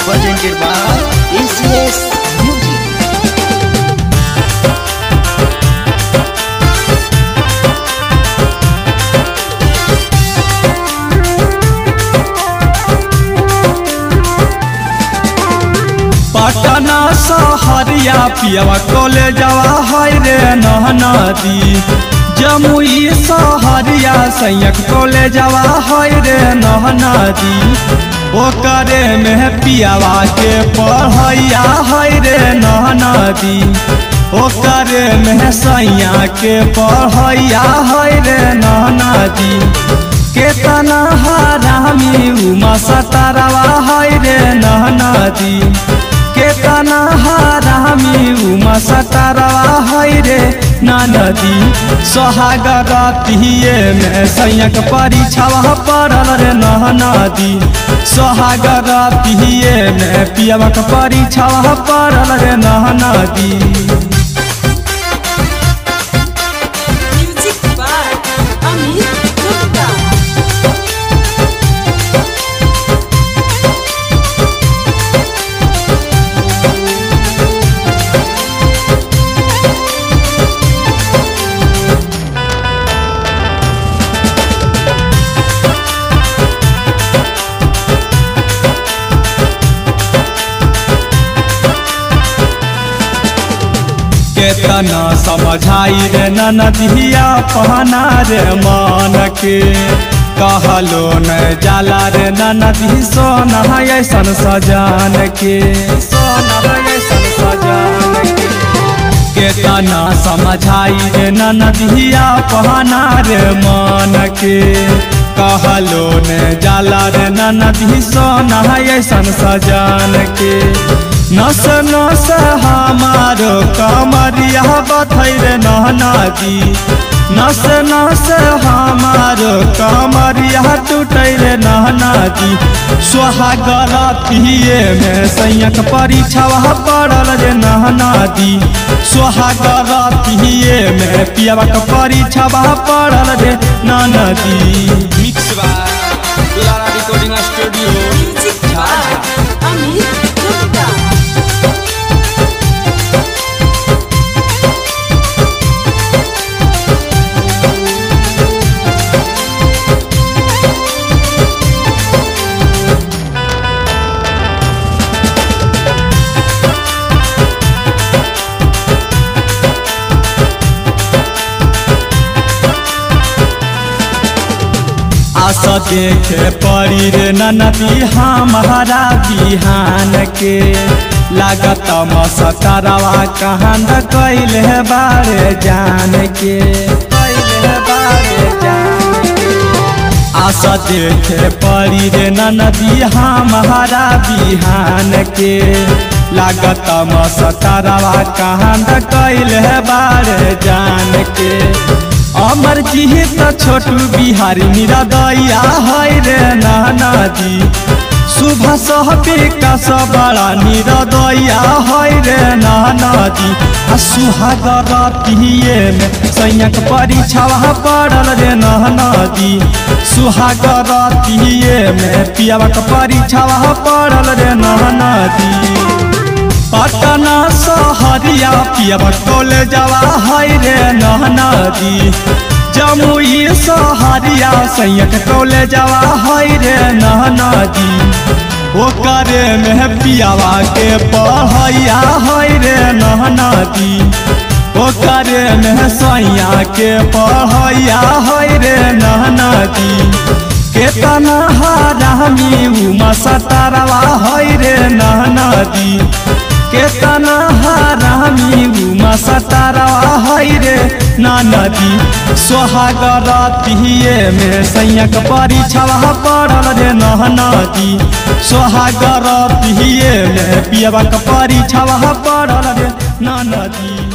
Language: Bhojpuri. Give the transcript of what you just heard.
presented by ACS Music. Patna सहरिया पियवा कॉलेजवा है रे नदी। जमुई सहरिया सैयक कॉलेजवा है रे नदी। ओकरे में पियवा के पढ़ैया है रे नदी। ओकरे में सैया के पढ़ैया है रे नदी। केतना हरामी उमा सतारवा है रे नदी। केतना हरामी उमा सतारवा है रे नदी। सोहागर पिए में सैयक परीक्षावा पड़ल रे नदी। सोहागर पिए में पियवक परीक्षावा पड़ल रे नदी। केतना समझाई रे नदिया पहना रे मान के। कहलो न जाला रे नदी सोना ऐसन सजान के। सोना ऐसन सजान के। केतना समझाई रे नदिया पहना रे मान के। कहलो न जाला रे नदी सोना ऐसन सजान के। नस नस हमारो कमरिया बथै रे नदी। नस नस हमारो कमरिया टूटै रे नदी। सोहागर पिए में सैयक परीक्षावा पड़ल रे नदी। सोहागर पिए में पियवक परीक्षावा पड़ल रे नदी। मिक्स बाय दुलारा रिकॉर्डिंग स्टूडियो। आशा देखे पड़ी रे नदी हमारा बिहान के। लागत मसतारवा कहान कैले बारे जान के। कैले बारे जान के। आशा देखे पड़ी रे नदी हमारा बिहान के। लागत मसतारवा कहान कैले बारे जान के। अमर जी तो छोटू बिहारी निरदैया है रे नदी। सुबह सहबे का सब बड़ा निरदैया है रे नदी। सुहागर पिए में सैयक परीक्षावा पड़ल रे नदी। सुहागर पिए में पियवक परीक्षावा पड़ल रे नदी। पटना सहरिया पियवक कॉलेजवा है रे नदी। जमुई सहरिया सैयक कॉलेजवा है रे नदी। ओकरे में पियवा के पढ़ैया है रे नदी। ओकरे में सैया के पढ़ैया है रे नदी। केतना हरामी उमा सतारवा है रे नदी। केतना हरामी उमा सतारवा है रे नदी। सोहागर पिए में सैयक परीक्षावा पड़ल रे नदी। सोहागर पिए में पियवक परीक्षावा पड़ल रे नदी।